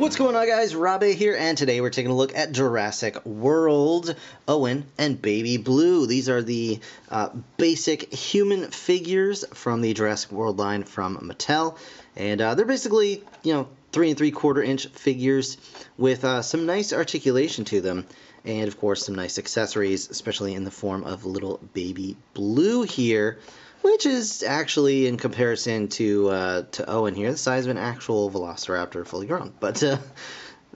What's going on, guys? Robbie here, and today we're taking a look at Jurassic World, Owen, and Baby Blue. These are the basic human figures from the Jurassic World line from Mattel, and they're basically, 3 3/4 inch figures with some nice articulation to them, and of course some nice accessories, especially in the form of little Baby Blue here, which is actually, in comparison to Owen here, the size of an actual Velociraptor fully grown. But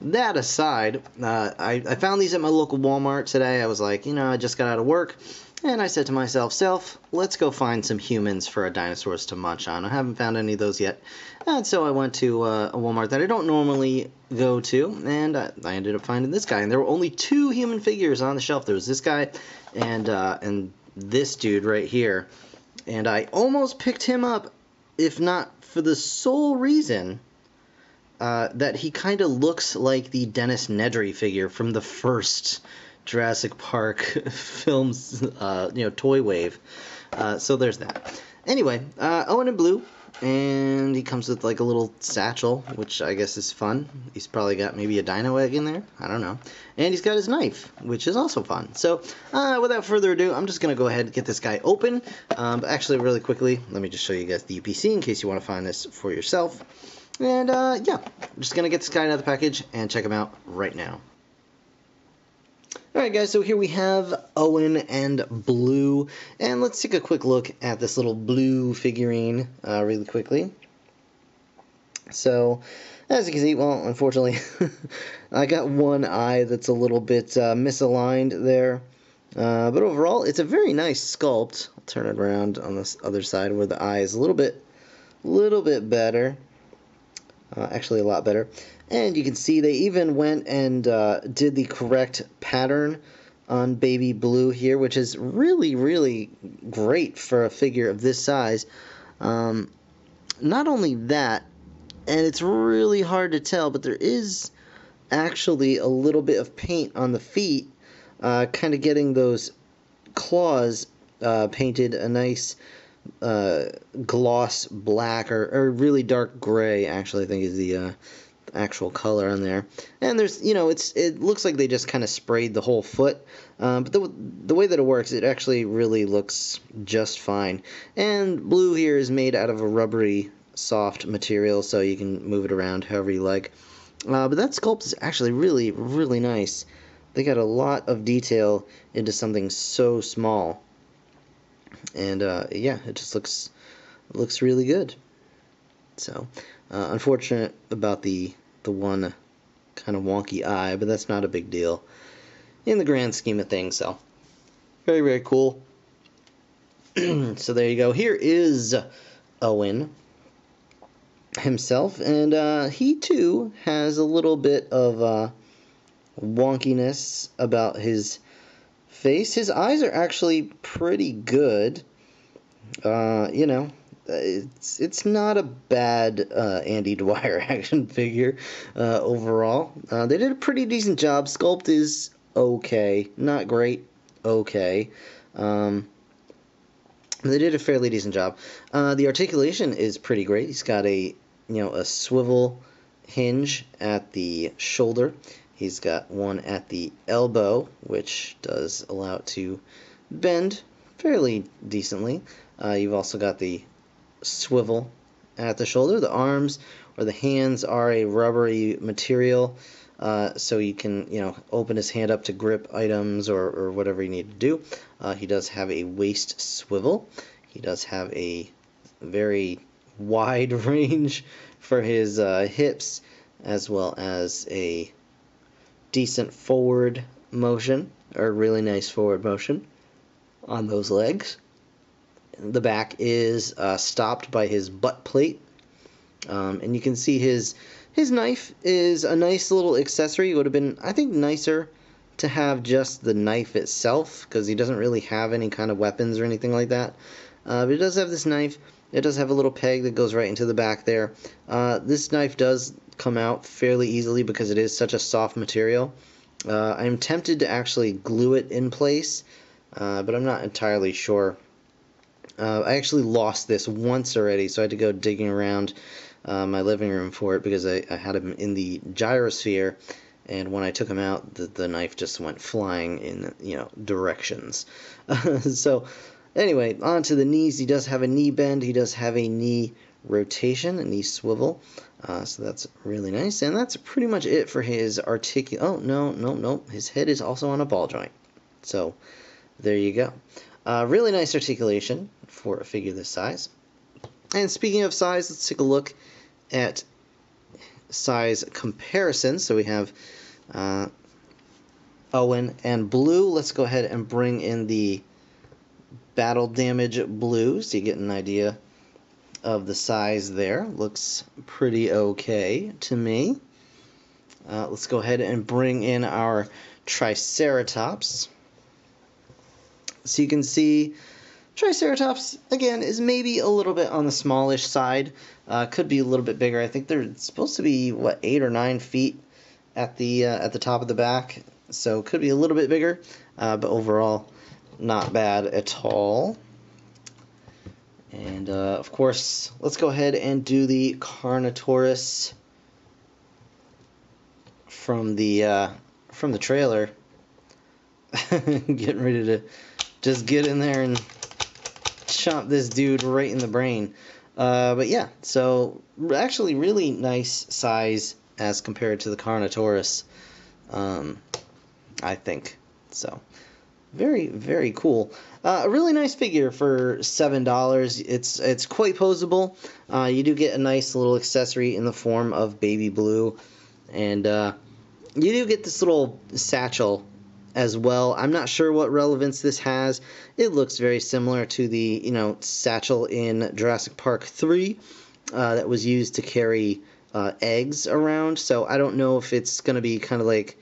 that aside, I found these at my local Walmart today. I was like, I just got out of work, and I said to myself, let's go find some humans for our dinosaurs to munch on. I haven't found any of those yet. And so I went to a Walmart that I don't normally go to, and I ended up finding this guy. And there were only 2 human figures on the shelf. There was this guy and this dude right here. And I almost picked him up, if not for the sole reason that he kind of looks like the Dennis Nedry figure from the first Jurassic Park films, Toy Wave. So there's that. Anyway, Owen in blue, and he comes with like a little satchel, which I guess is fun. He's probably got maybe a dino egg in there. I don't know. And he's got his knife, which is also fun. So without further ado, I'm just going to go ahead and get this guy open. But actually, really quickly, let me just show you guys the UPC in case you want to find this for yourself. And yeah, I'm just going to get this guy out of the package and check him out right now. Alright guys, so here we have Owen and Blue, and let's take a quick look at this little blue figurine really quickly. So, as you can see, well, unfortunately, I got one eye that's a little bit misaligned there, but overall, it's a very nice sculpt. I'll turn it around on this other side where the eye is a little bit better. Actually, a lot better. And you can see they even went and did the correct pattern on Baby Blue here, which is really, really great for a figure of this size. Not only that, and it's really hard to tell, but there is actually a little bit of paint on the feet, kind of getting those claws painted a nice gloss black or really dark gray, actually, I think is the actual color on there. And there's, it looks like they just kind of sprayed the whole foot, but the way that it works, it actually really looks just fine. And Blue here is made out of a rubbery soft material, so you can move it around however you like. But that sculpt is actually really, really nice. They got a lot of detail into something so small. And yeah, it just looks really good. So unfortunate about the one kind of wonky eye, but that's not a big deal in the grand scheme of things. So very, very cool. So there you go. Here is Owen himself, and he too has a little bit of wonkiness about his face. His eyes are actually pretty good. It's not a bad Andy Dwyer action figure overall. They did a pretty decent job. Sculpt is okay, not great, okay. They did a fairly decent job. The articulation is pretty great. He's got a swivel hinge at the shoulder. He's got one at the elbow, which does allow it to bend fairly decently. You've also got the swivel at the shoulder. The arms or the hands are a rubbery material, so you can open his hand up to grip items or whatever you need to do. He does have a waist swivel. He does have a very wide range for his hips, as well as a decent forward motion, or really nice forward motion on those legs. The back is stopped by his butt plate, and you can see his knife is a nice little accessory. It would have been, I think, nicer to have just the knife itself, because he doesn't really have any kind of weapons or anything like that. But it does have this knife. It does have a little peg that goes right into the back there. This knife does come out fairly easily because it is such a soft material. I'm tempted to actually glue it in place, but I'm not entirely sure. I actually lost this once already, so I had to go digging around my living room for it because I had him in the gyrosphere, and when I took him out, the knife just went flying in, directions. So, anyway, on to the knees. He does have a knee bend. He does have a knee rotation, a knee swivel. So that's really nice. And that's pretty much it for his Oh, no. His head is also on a ball joint. So, there you go. Really nice articulation for a figure this size. And speaking of size, let's take a look at size comparison. So we have Owen and Blue. Let's go ahead and bring in the battle damage Blue so you get an idea of the size there. Looks pretty okay to me. Let's go ahead and bring in our Triceratops. So you can see Triceratops, again, is maybe a little bit on the smallish side. Could be a little bit bigger. I think they're supposed to be, 8 or 9 feet at the top of the back. So could be a little bit bigger, but overall, not bad at all. And, of course, let's go ahead and do the Carnotaurus from the trailer. Getting ready to just get in there and chomp this dude right in the brain. But yeah, so actually really nice size as compared to the Carnotaurus, I think. So very, very cool. A really nice figure for $7. It's quite posable. You do get a nice little accessory in the form of Baby Blue, and you do get this little satchel as well. I'm not sure what relevance this has. It looks very similar to the, satchel in Jurassic Park 3 that was used to carry eggs around. So I don't know if it's going to be kind of like,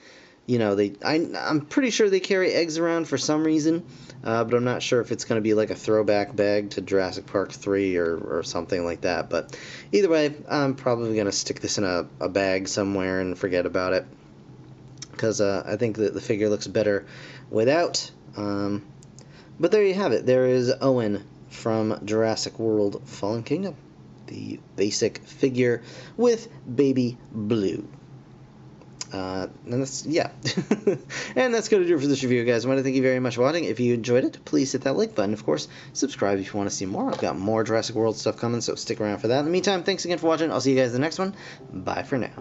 I'm pretty sure they carry eggs around for some reason, but I'm not sure if it's going to be like a throwback bag to Jurassic Park 3 or something like that. But either way, I'm probably going to stick this in a bag somewhere and forget about it, because I think that the figure looks better without. But there you have it. There is Owen from Jurassic World Fallen Kingdom, the basic figure with Baby Blue. And that's, yeah. And that's going to do it for this review, guys. I want to thank you very much for watching. If you enjoyed it, please hit that like button. Of course, subscribe if you want to see more. I've got more Jurassic World stuff coming, so stick around for that. In the meantime, thanks again for watching. I'll see you guys in the next one. Bye for now.